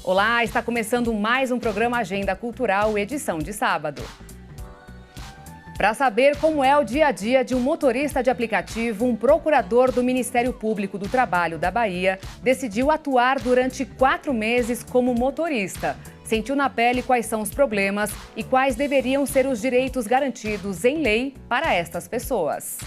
Olá, está começando mais um programa Agenda Cultural, edição de sábado. Para saber como é o dia a dia de um motorista de aplicativo, um procurador do Ministério Público do Trabalho da Bahia decidiu atuar durante 4 meses como motorista. Sentiu na pele quais são os problemas e quais deveriam ser os direitos garantidos em lei para estas pessoas.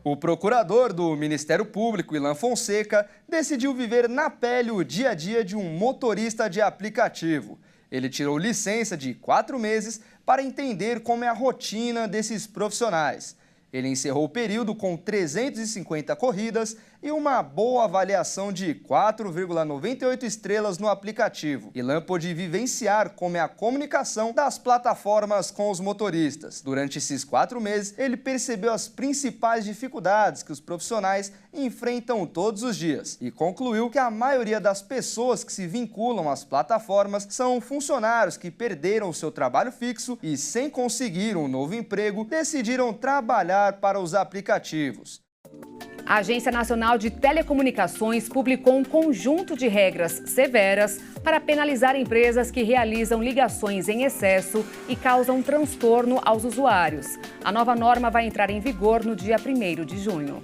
O procurador do Ministério Público, Ilan Fonseca, decidiu viver na pele o dia a dia de um motorista de aplicativo. Ele tirou licença de 4 meses para entender como é a rotina desses profissionais. Ele encerrou o período com 350 corridas e uma boa avaliação de 4,98 estrelas no aplicativo. Ilan pôde vivenciar como é a comunicação das plataformas com os motoristas. Durante esses 4 meses, ele percebeu as principais dificuldades que os profissionais enfrentam todos os dias e concluiu que a maioria das pessoas que se vinculam às plataformas são funcionários que perderam o seu trabalho fixo e, sem conseguir um novo emprego, decidiram trabalhar para os aplicativos. A Agência Nacional de Telecomunicações publicou um conjunto de regras severas para penalizar empresas que realizam ligações em excesso e causam transtorno aos usuários. A nova norma vai entrar em vigor no dia 1º de junho.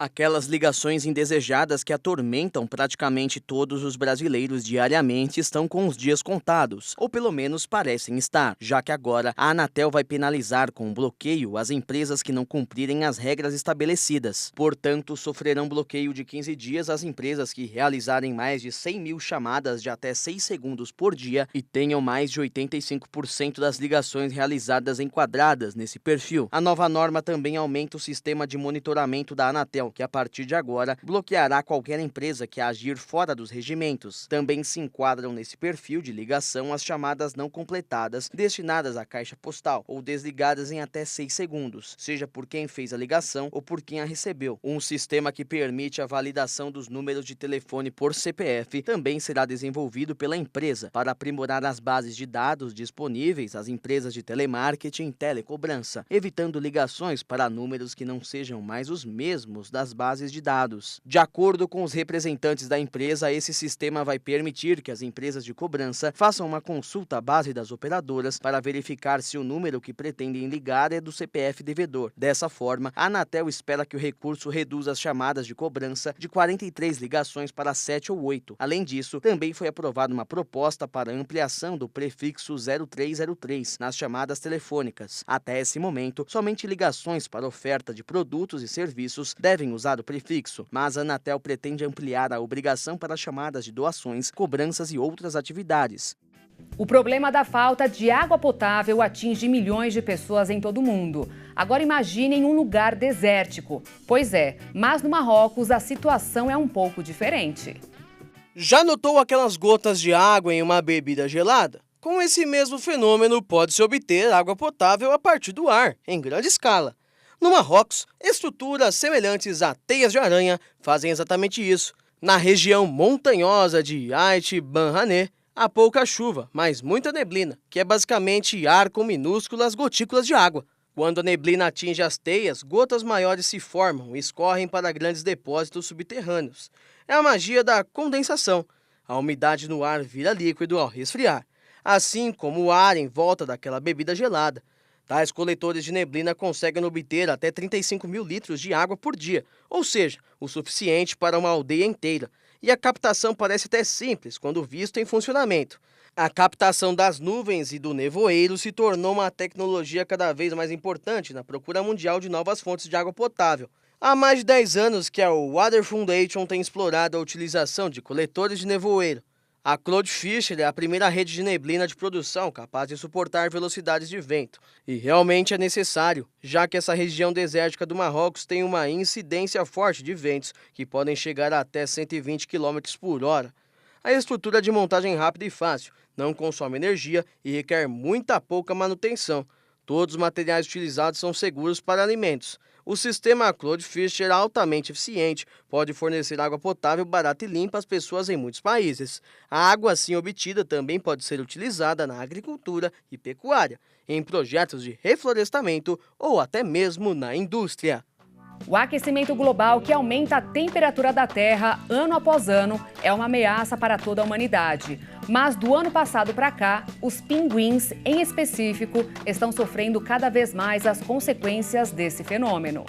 Aquelas ligações indesejadas que atormentam praticamente todos os brasileiros diariamente estão com os dias contados, ou pelo menos parecem estar, já que agora a Anatel vai penalizar com bloqueio as empresas que não cumprirem as regras estabelecidas. Portanto, sofrerão bloqueio de 15 dias as empresas que realizarem mais de 100 mil chamadas de até 6 segundos por dia e tenham mais de 85% das ligações realizadas enquadradas nesse perfil. A nova norma também aumenta o sistema de monitoramento da Anatel, que a partir de agora bloqueará qualquer empresa que agir fora dos regimentos. Também se enquadram nesse perfil de ligação as chamadas não completadas destinadas à caixa postal ou desligadas em até 6 segundos, seja por quem fez a ligação ou por quem a recebeu. Um sistema que permite a validação dos números de telefone por CPF também será desenvolvido pela empresa para aprimorar as bases de dados disponíveis às empresas de telemarketing e telecobrança, evitando ligações para números que não sejam mais os mesmos das bases de dados. De acordo com os representantes da empresa, esse sistema vai permitir que as empresas de cobrança façam uma consulta à base das operadoras para verificar se o número que pretendem ligar é do CPF devedor. Dessa forma, a Anatel espera que o recurso reduza as chamadas de cobrança de 43 ligações para 7 ou 8. Além disso, também foi aprovada uma proposta para ampliação do prefixo 0303 nas chamadas telefônicas. Até esse momento, somente ligações para oferta de produtos e serviços devem usar o prefixo, mas a Anatel pretende ampliar a obrigação para chamadas de doações, cobranças e outras atividades. O problema da falta de água potável atinge milhões de pessoas em todo o mundo. Agora imaginem um lugar desértico. Pois é, mas no Marrocos a situação é um pouco diferente. Já notou aquelas gotas de água em uma bebida gelada? Com esse mesmo fenômeno pode-se obter água potável a partir do ar, em grande escala. No Marrocos, estruturas semelhantes a teias de aranha fazem exatamente isso. Na região montanhosa de Ait Ben Hané, há pouca chuva, mas muita neblina, que é basicamente ar com minúsculas gotículas de água. Quando a neblina atinge as teias, gotas maiores se formam e escorrem para grandes depósitos subterrâneos. É a magia da condensação. A umidade no ar vira líquido ao resfriar, assim como o ar em volta daquela bebida gelada. Tais coletores de neblina conseguem obter até 35 mil litros de água por dia, ou seja, o suficiente para uma aldeia inteira. E a captação parece até simples quando visto em funcionamento. A captação das nuvens e do nevoeiro se tornou uma tecnologia cada vez mais importante na procura mundial de novas fontes de água potável. Há mais de 10 anos que a Water Foundation tem explorado a utilização de coletores de nevoeiro. A Claude Fischer é a primeira rede de neblina de produção capaz de suportar velocidades de vento. E realmente é necessário, já que essa região desértica do Marrocos tem uma incidência forte de ventos que podem chegar a até 120 km por hora. A estrutura é de montagem rápida e fácil, não consome energia e requer muita pouca manutenção. Todos os materiais utilizados são seguros para alimentos. O sistema Claude Fischer é altamente eficiente, pode fornecer água potável barata e limpa às pessoas em muitos países. A água assim obtida também pode ser utilizada na agricultura e pecuária, em projetos de reflorestamento ou até mesmo na indústria. O aquecimento global, que aumenta a temperatura da Terra ano após ano, é uma ameaça para toda a humanidade. Mas do ano passado para cá, os pinguins, em específico, estão sofrendo cada vez mais as consequências desse fenômeno.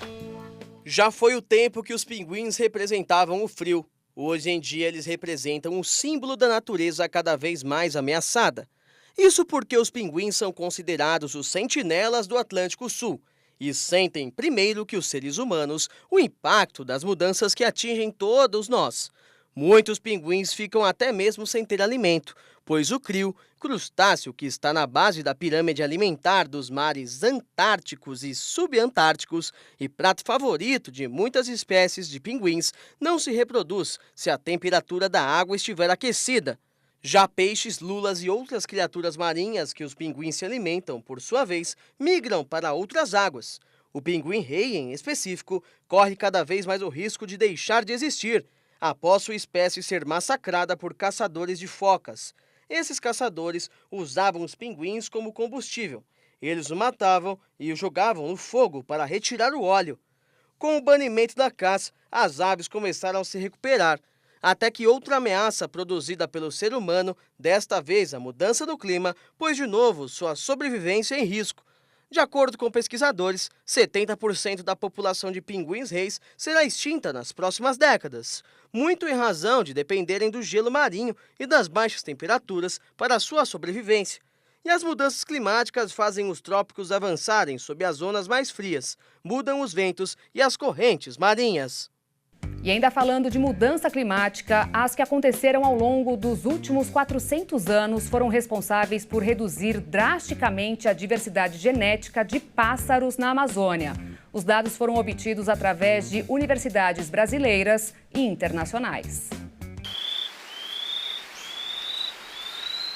Já foi o tempo que os pinguins representavam o frio. Hoje em dia eles representam um símbolo da natureza cada vez mais ameaçada. Isso porque os pinguins são considerados os sentinelas do Atlântico Sul e sentem, primeiro que os seres humanos, o impacto das mudanças que atingem todos nós. Muitos pinguins ficam até mesmo sem ter alimento, pois o crio, crustáceo que está na base da pirâmide alimentar dos mares antárticos e subantárticos e prato favorito de muitas espécies de pinguins, não se reproduz se a temperatura da água estiver aquecida. Já peixes, lulas e outras criaturas marinhas que os pinguins se alimentam, por sua vez, migram para outras águas. O pinguim-rei, em específico, corre cada vez mais o risco de deixar de existir, após sua espécie ser massacrada por caçadores de focas. Esses caçadores usavam os pinguins como combustível. Eles o matavam e o jogavam no fogo para retirar o óleo. Com o banimento da caça, as aves começaram a se recuperar, até que outra ameaça produzida pelo ser humano, desta vez a mudança do clima, pôs de novo sua sobrevivência em risco. De acordo com pesquisadores, 70% da população de pinguins-reis será extinta nas próximas décadas, muito em razão de dependerem do gelo marinho e das baixas temperaturas para sua sobrevivência. E as mudanças climáticas fazem os trópicos avançarem sob as zonas mais frias, mudam os ventos e as correntes marinhas. E ainda falando de mudança climática, as que aconteceram ao longo dos últimos 400 anos foram responsáveis por reduzir drasticamente a diversidade genética de pássaros na Amazônia. Os dados foram obtidos através de universidades brasileiras e internacionais.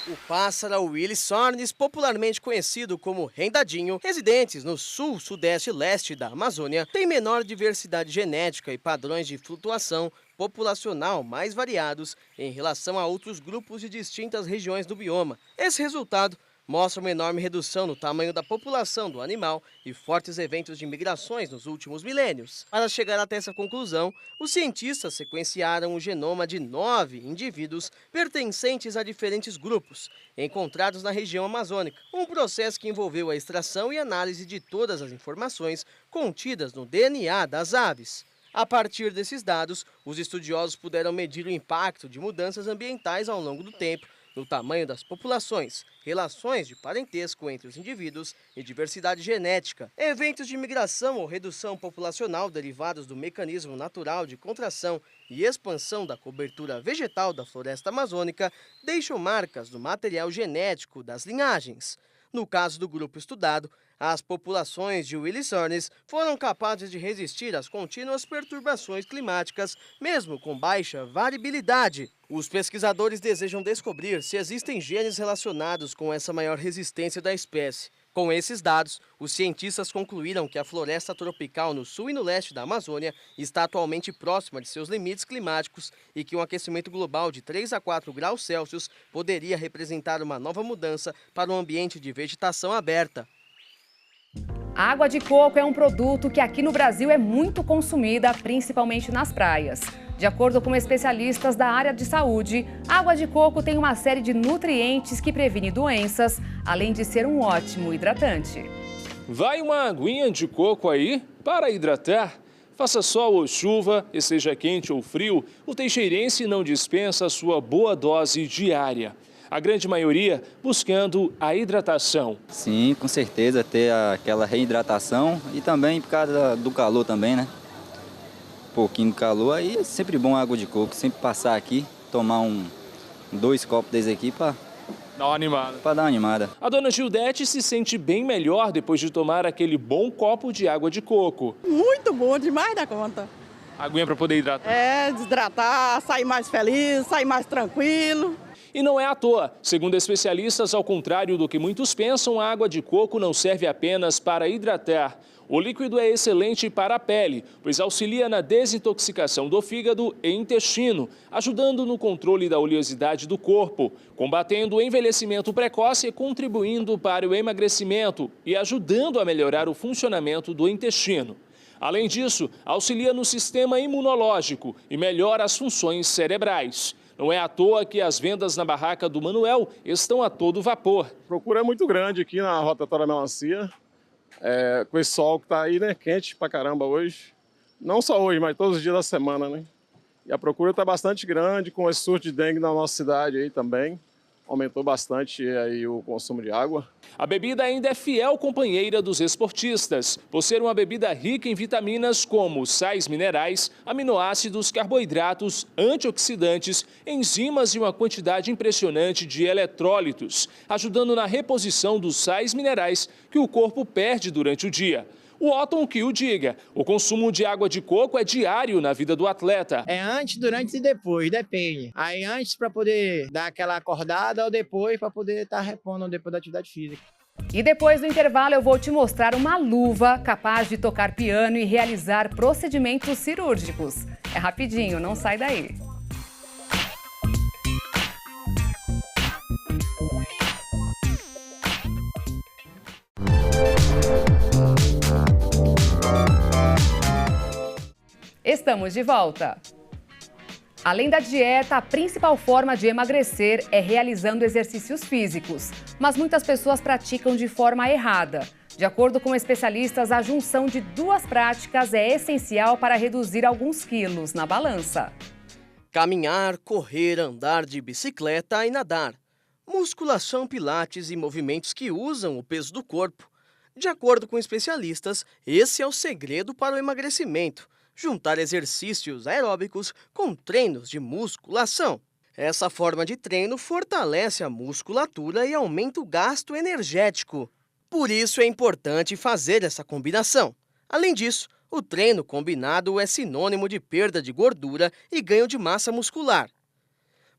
O pássaro Willisonnis, popularmente conhecido como rendadinho, residentes no sul, sudeste e leste da Amazônia, tem menor diversidade genética e padrões de flutuação populacional mais variados em relação a outros grupos de distintas regiões do bioma. Esse resultado mostra uma enorme redução no tamanho da população do animal e fortes eventos de migrações nos últimos milênios. Para chegar até essa conclusão, os cientistas sequenciaram o genoma de 9 indivíduos pertencentes a diferentes grupos, encontrados na região amazônica, um processo que envolveu a extração e análise de todas as informações contidas no DNA das aves. A partir desses dados, os estudiosos puderam medir o impacto de mudanças ambientais ao longo do tempo, no tamanho das populações, relações de parentesco entre os indivíduos e diversidade genética. Eventos de migração ou redução populacional derivados do mecanismo natural de contração e expansão da cobertura vegetal da floresta amazônica deixam marcas no material genético das linhagens. No caso do grupo estudado, as populações de Willisonnis foram capazes de resistir às contínuas perturbações climáticas, mesmo com baixa variabilidade. Os pesquisadores desejam descobrir se existem genes relacionados com essa maior resistência da espécie. Com esses dados, os cientistas concluíram que a floresta tropical no sul e no leste da Amazônia está atualmente próxima de seus limites climáticos e que um aquecimento global de 3 a 4 graus Celsius poderia representar uma nova mudança para um ambiente de vegetação aberta. A água de coco é um produto que aqui no Brasil é muito consumida, principalmente nas praias. De acordo com especialistas da área de saúde, a água de coco tem uma série de nutrientes que previne doenças, além de ser um ótimo hidratante. Vai uma aguinha de coco aí para hidratar? Faça sol ou chuva, e seja quente ou frio, o teixeirense não dispensa a sua boa dose diária. A grande maioria buscando a hidratação. Sim, com certeza, ter aquela reidratação e também por causa do calor também, né? Um pouquinho de calor, aí é sempre bom a água de coco, sempre passar aqui, tomar 2 copos desse aqui para Dá uma animada. Para dar uma animada. A dona Gildete se sente bem melhor depois de tomar aquele bom copo de água de coco. Muito bom, demais da conta. Aguinha para poder hidratar. É, desidratar, sair mais feliz, sair mais tranquilo. E não é à toa. Segundo especialistas, ao contrário do que muitos pensam, a água de coco não serve apenas para hidratar. O líquido é excelente para a pele, pois auxilia na desintoxicação do fígado e intestino, ajudando no controle da oleosidade do corpo, combatendo o envelhecimento precoce e contribuindo para o emagrecimento e ajudando a melhorar o funcionamento do intestino. Além disso, auxilia no sistema imunológico e melhora as funções cerebrais. Não é à toa que as vendas na barraca do Manuel estão a todo vapor. A procura é muito grande aqui na rotatória Melancia, com esse sol que está aí, né, quente pra caramba hoje. Não só hoje, mas todos os dias da semana, né? E a procura está bastante grande, com esse surto de dengue na nossa cidade aí também. Aumentou bastante aí o consumo de água. A bebida ainda é fiel companheira dos esportistas, por ser uma bebida rica em vitaminas como sais minerais, aminoácidos, carboidratos, antioxidantes, enzimas e uma quantidade impressionante de eletrólitos, ajudando na reposição dos sais minerais que o corpo perde durante o dia. O Otton que o diga, o consumo de água de coco é diário na vida do atleta. É antes, durante e depois, depende. Aí antes para poder dar aquela acordada ou depois para poder estar repondo depois da atividade física. E depois do intervalo eu vou te mostrar uma luva capaz de tocar piano e realizar procedimentos cirúrgicos. É rapidinho, não sai daí. Estamos de volta. Além da dieta, a principal forma de emagrecer é realizando exercícios físicos. Mas muitas pessoas praticam de forma errada. De acordo com especialistas, a junção de duas práticas é essencial para reduzir alguns quilos na balança. Caminhar, correr, andar de bicicleta e nadar. Musculação, pilates e movimentos que usam o peso do corpo. De acordo com especialistas, esse é o segredo para o emagrecimento. Juntar exercícios aeróbicos com treinos de musculação. Essa forma de treino fortalece a musculatura e aumenta o gasto energético. Por isso é importante fazer essa combinação. Além disso, o treino combinado é sinônimo de perda de gordura e ganho de massa muscular.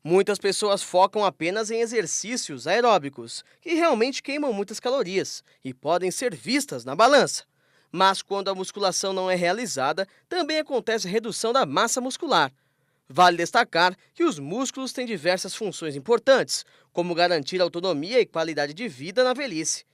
Muitas pessoas focam apenas em exercícios aeróbicos, que realmente queimam muitas calorias e podem ser vistas na balança. Mas quando a musculação não é realizada, também acontece redução da massa muscular. Vale destacar que os músculos têm diversas funções importantes, como garantir autonomia e qualidade de vida na velhice.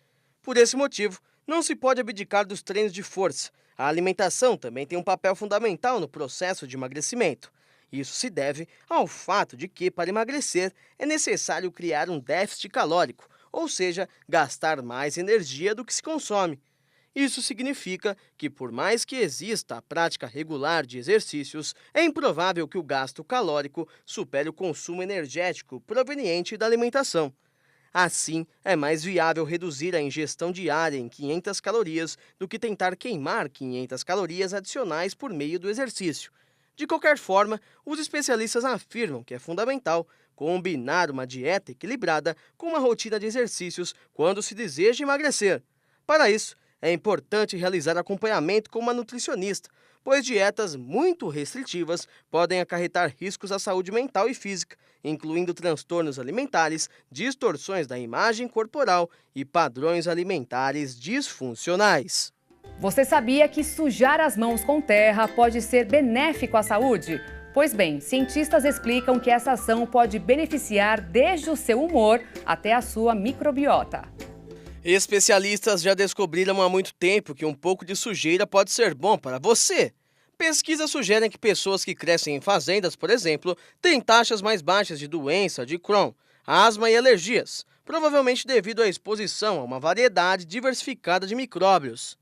Por esse motivo, não se pode abdicar dos treinos de força. A alimentação também tem um papel fundamental no processo de emagrecimento. Isso se deve ao fato de que, para emagrecer, é necessário criar um déficit calórico, ou seja, gastar mais energia do que se consome. Isso significa que, por mais que exista a prática regular de exercícios, é improvável que o gasto calórico supere o consumo energético proveniente da alimentação. Assim, é mais viável reduzir a ingestão diária em 500 calorias do que tentar queimar 500 calorias adicionais por meio do exercício. De qualquer forma, os especialistas afirmam que é fundamental combinar uma dieta equilibrada com uma rotina de exercícios quando se deseja emagrecer. Para isso, é importante realizar acompanhamento com uma nutricionista, pois dietas muito restritivas podem acarretar riscos à saúde mental e física, incluindo transtornos alimentares, distorções da imagem corporal e padrões alimentares disfuncionais. Você sabia que sujar as mãos com terra pode ser benéfico à saúde? Pois bem, cientistas explicam que essa ação pode beneficiar desde o seu humor até a sua microbiota. Especialistas já descobriram há muito tempo que um pouco de sujeira pode ser bom para você. Pesquisas sugerem que pessoas que crescem em fazendas, por exemplo, têm taxas mais baixas de doença de Crohn, asma e alergias, provavelmente devido à exposição a uma variedade diversificada de micróbios.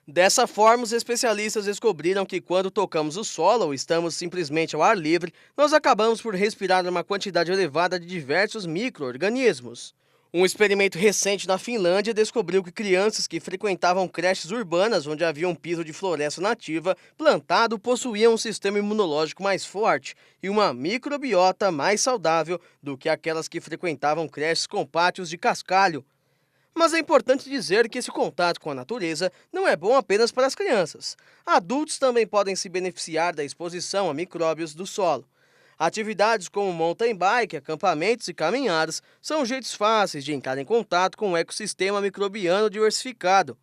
Dessa forma, os especialistas descobriram que quando tocamos o solo ou estamos simplesmente ao ar livre, nós acabamos por respirar uma quantidade elevada de diversos micro-organismos. Um experimento recente na Finlândia descobriu que crianças que frequentavam creches urbanas onde havia um piso de floresta nativa plantado possuíam um sistema imunológico mais forte e uma microbiota mais saudável do que aquelas que frequentavam creches com pátios de cascalho. Mas é importante dizer que esse contato com a natureza não é bom apenas para as crianças. Adultos também podem se beneficiar da exposição a micróbios do solo. Atividades como mountain bike, acampamentos e caminhadas são jeitos fáceis de entrar em contato com o ecossistema microbiano diversificado.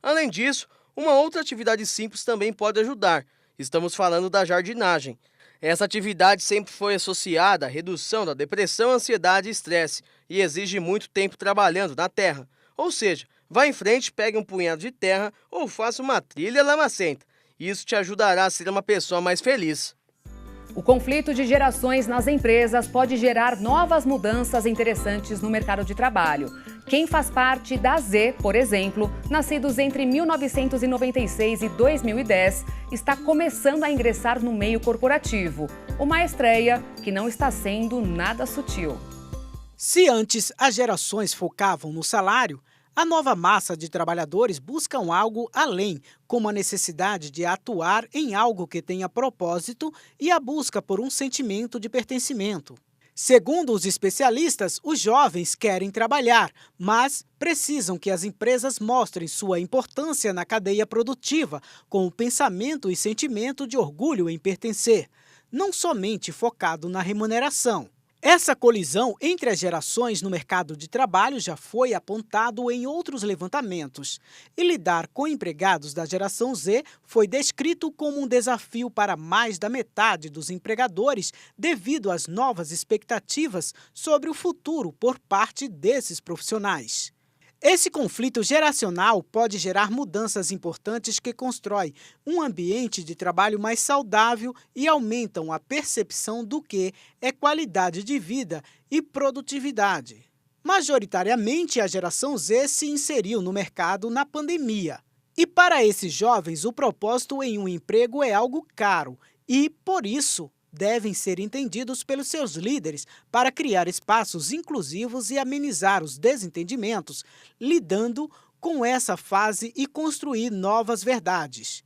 Além disso, uma outra atividade simples também pode ajudar. Estamos falando da jardinagem. Essa atividade sempre foi associada à redução da depressão, ansiedade e estresse e exige muito tempo trabalhando na terra. Ou seja, vá em frente, pegue um punhado de terra ou faça uma trilha lamacenta. Isso te ajudará a ser uma pessoa mais feliz. O conflito de gerações nas empresas pode gerar novas mudanças interessantes no mercado de trabalho. Quem faz parte da Z, por exemplo, nascidos entre 1996 e 2010, está começando a ingressar no meio corporativo. Uma estreia que não está sendo nada sutil. Se antes as gerações focavam no salário, a nova massa de trabalhadores buscam algo além, como a necessidade de atuar em algo que tenha propósito e a busca por um sentimento de pertencimento. Segundo os especialistas, os jovens querem trabalhar, mas precisam que as empresas mostrem sua importância na cadeia produtiva, com o pensamento e sentimento de orgulho em pertencer, não somente focado na remuneração. Essa colisão entre as gerações no mercado de trabalho já foi apontado em outros levantamentos. E lidar com empregados da geração Z foi descrito como um desafio para mais da metade dos empregadores devido às novas expectativas sobre o futuro por parte desses profissionais. Esse conflito geracional pode gerar mudanças importantes que constroem um ambiente de trabalho mais saudável e aumentam a percepção do que é qualidade de vida e produtividade. Majoritariamente, a geração Z se inseriu no mercado na pandemia. E para esses jovens, o propósito em um emprego é algo caro e, por isso, devem ser entendidos pelos seus líderes para criar espaços inclusivos e amenizar os desentendimentos, lidando com essa fase e construir novas verdades.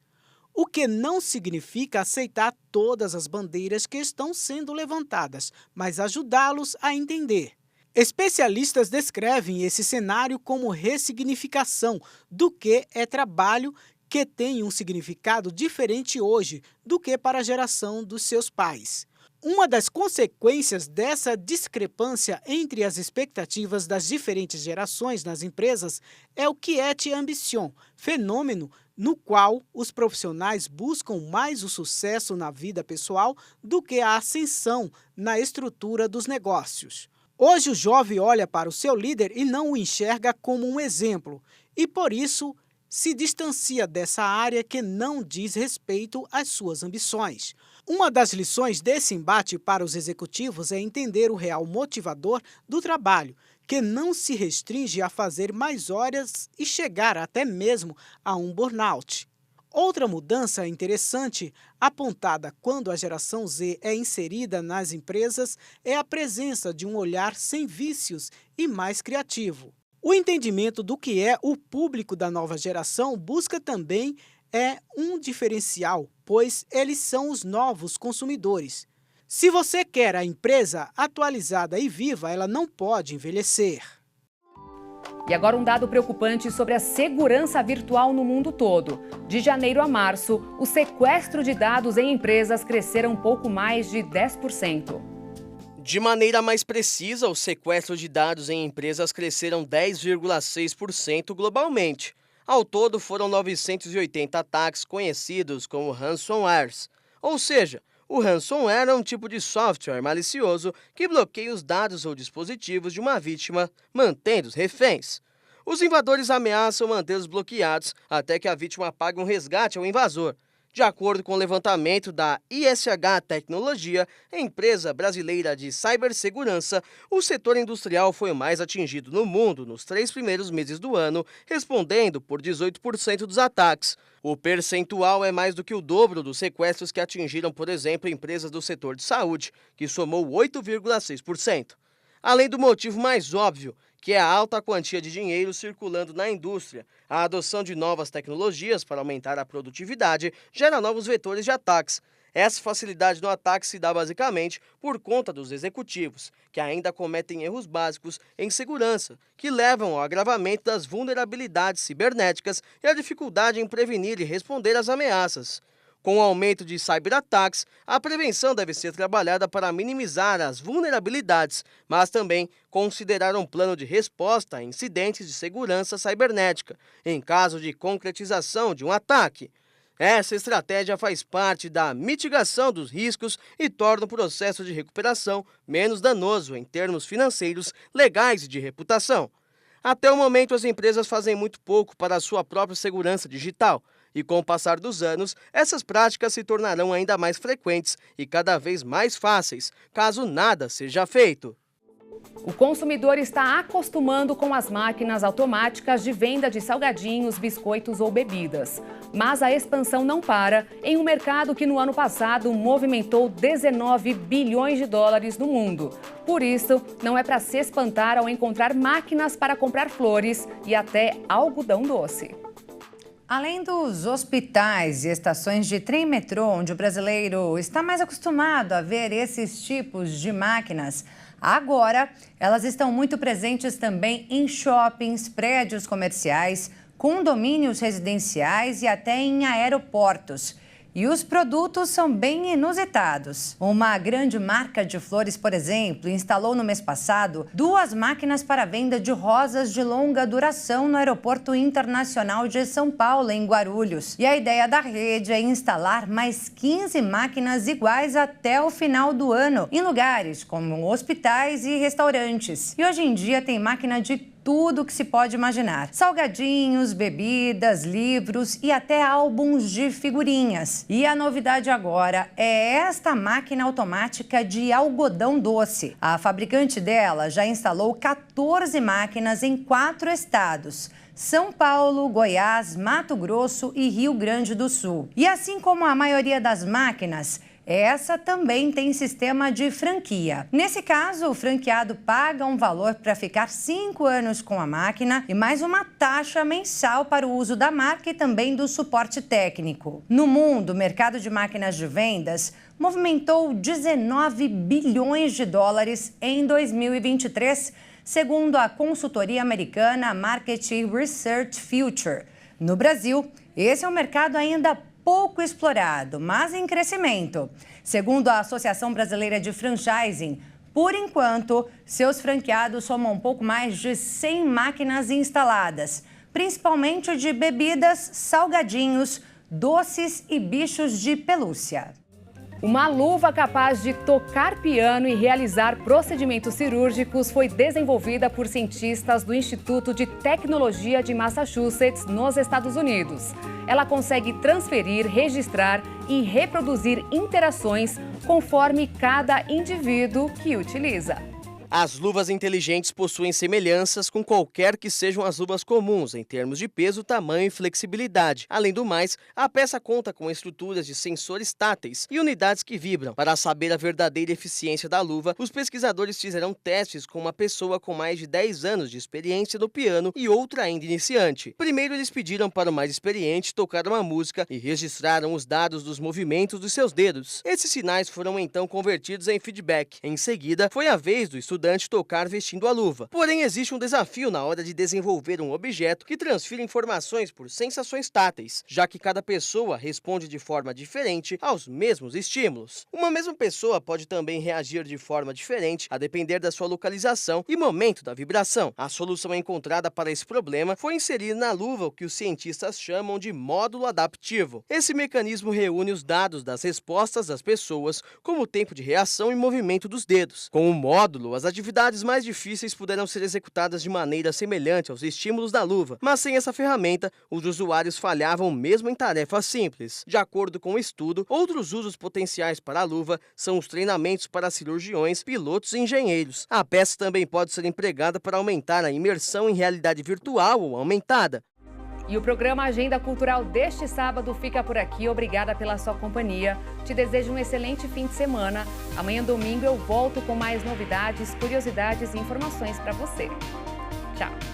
O que não significa aceitar todas as bandeiras que estão sendo levantadas, mas ajudá-los a entender. Especialistas descrevem esse cenário como ressignificação do que é trabalho, que tem um significado diferente hoje do que para a geração dos seus pais. Uma das consequências dessa discrepância entre as expectativas das diferentes gerações nas empresas é o quiet ambition, fenômeno no qual os profissionais buscam mais o sucesso na vida pessoal do que a ascensão na estrutura dos negócios. Hoje o jovem olha para o seu líder e não o enxerga como um exemplo, e por isso se distancia dessa área que não diz respeito às suas ambições. Uma das lições desse embate para os executivos é entender o real motivador do trabalho, que não se restringe a fazer mais horas e chegar até mesmo a um burnout. Outra mudança interessante, apontada quando a geração Z é inserida nas empresas, é a presença de um olhar sem vícios e mais criativo. O entendimento do que é o público da nova geração busca também um diferencial, pois eles são os novos consumidores. Se você quer a empresa atualizada e viva, ela não pode envelhecer. E agora um dado preocupante sobre a segurança virtual no mundo todo. De janeiro a março, o sequestro de dados em empresas cresceram um pouco mais de 10%. De maneira mais precisa, o sequestro de dados em empresas cresceram 10,6% globalmente. Ao todo, foram 980 ataques conhecidos como ransomwares. Ou seja, o ransomware é um tipo de software malicioso que bloqueia os dados ou dispositivos de uma vítima, mantendo-os reféns. Os invasores ameaçam mantê-los bloqueados até que a vítima pague um resgate ao invasor. De acordo com o levantamento da ISH Tecnologia, empresa brasileira de cibersegurança, o setor industrial foi o mais atingido no mundo nos 3 primeiros meses do ano, respondendo por 18% dos ataques. O percentual é mais do que o dobro dos sequestros que atingiram, por exemplo, empresas do setor de saúde, que somou 8,6%. Além do motivo mais óbvio, que é a alta quantia de dinheiro circulando na indústria, a adoção de novas tecnologias para aumentar a produtividade gera novos vetores de ataques. Essa facilidade no ataque se dá basicamente por conta dos executivos, que ainda cometem erros básicos em segurança, que levam ao agravamento das vulnerabilidades cibernéticas e à dificuldade em prevenir e responder às ameaças. Com o aumento de cyberataques, a prevenção deve ser trabalhada para minimizar as vulnerabilidades, mas também considerar um plano de resposta a incidentes de segurança cibernética, em caso de concretização de um ataque. Essa estratégia faz parte da mitigação dos riscos e torna o processo de recuperação menos danoso em termos financeiros, legais e de reputação. Até o momento, as empresas fazem muito pouco para a sua própria segurança digital. E com o passar dos anos, essas práticas se tornarão ainda mais frequentes e cada vez mais fáceis, caso nada seja feito. O consumidor está acostumando com as máquinas automáticas de venda de salgadinhos, biscoitos ou bebidas. Mas a expansão não para em um mercado que no ano passado movimentou 19 bilhões de dólares no mundo. Por isso, não é para se espantar ao encontrar máquinas para comprar flores e até algodão doce. Além dos hospitais e estações de trem e metrô, onde o brasileiro está mais acostumado a ver esses tipos de máquinas, agora elas estão muito presentes também em shoppings, prédios comerciais, condomínios residenciais e até em aeroportos. E os produtos são bem inusitados. Uma grande marca de flores, por exemplo, instalou no mês passado 2 máquinas para venda de rosas de longa duração no Aeroporto Internacional de São Paulo, em Guarulhos. E a ideia da rede é instalar mais 15 máquinas iguais até o final do ano, em lugares como hospitais e restaurantes. E hoje em dia tem máquina de tudo que se pode imaginar. Salgadinhos, bebidas, livros e até álbuns de figurinhas. E a novidade agora é esta máquina automática de algodão doce. A fabricante dela já instalou 14 máquinas em 4 estados: São Paulo, Goiás, Mato Grosso e Rio Grande do Sul. E assim como a maioria das máquinas, essa também tem sistema de franquia. Nesse caso, o franqueado paga um valor para ficar 5 anos com a máquina e mais uma taxa mensal para o uso da marca e também do suporte técnico. No mundo, o mercado de máquinas de vendas movimentou 19 bilhões de dólares em 2023, segundo a consultoria americana Market Research Future. No Brasil, esse é um mercado ainda pouco explorado, mas em crescimento. Segundo a Associação Brasileira de Franchising, por enquanto, seus franqueados somam um pouco mais de 100 máquinas instaladas, principalmente de bebidas, salgadinhos, doces e bichos de pelúcia. Uma luva capaz de tocar piano e realizar procedimentos cirúrgicos foi desenvolvida por cientistas do Instituto de Tecnologia de Massachusetts, nos Estados Unidos. Ela consegue transferir, registrar e reproduzir interações conforme cada indivíduo que utiliza. As luvas inteligentes possuem semelhanças com qualquer que sejam as luvas comuns, em termos de peso, tamanho e flexibilidade. Além do mais, a peça conta com estruturas de sensores táteis e unidades que vibram. Para saber a verdadeira eficiência da luva, os pesquisadores fizeram testes com uma pessoa com mais de 10 anos de experiência no piano e outra ainda iniciante. Primeiro, eles pediram para o mais experiente tocar uma música e registraram os dados dos movimentos dos seus dedos. Esses sinais foram então convertidos em feedback. Em seguida, foi a vez do estudante tocar vestindo a luva. Porém, existe um desafio na hora de desenvolver um objeto que transfira informações por sensações táteis, já que cada pessoa responde de forma diferente aos mesmos estímulos. Uma mesma pessoa pode também reagir de forma diferente a depender da sua localização e momento da vibração. A solução encontrada para esse problema foi inserir na luva o que os cientistas chamam de módulo adaptivo. Esse mecanismo reúne os dados das respostas das pessoas, como o tempo de reação e movimento dos dedos. Com o módulo, as atividades mais difíceis puderam ser executadas de maneira semelhante aos estímulos da luva, mas sem essa ferramenta, os usuários falhavam mesmo em tarefas simples. De acordo com o estudo, outros usos potenciais para a luva são os treinamentos para cirurgiões, pilotos e engenheiros. A peça também pode ser empregada para aumentar a imersão em realidade virtual ou aumentada. E o programa Agenda Cultural deste sábado fica por aqui. Obrigada pela sua companhia. Te desejo um excelente fim de semana. Amanhã, domingo, eu volto com mais novidades, curiosidades e informações para você. Tchau!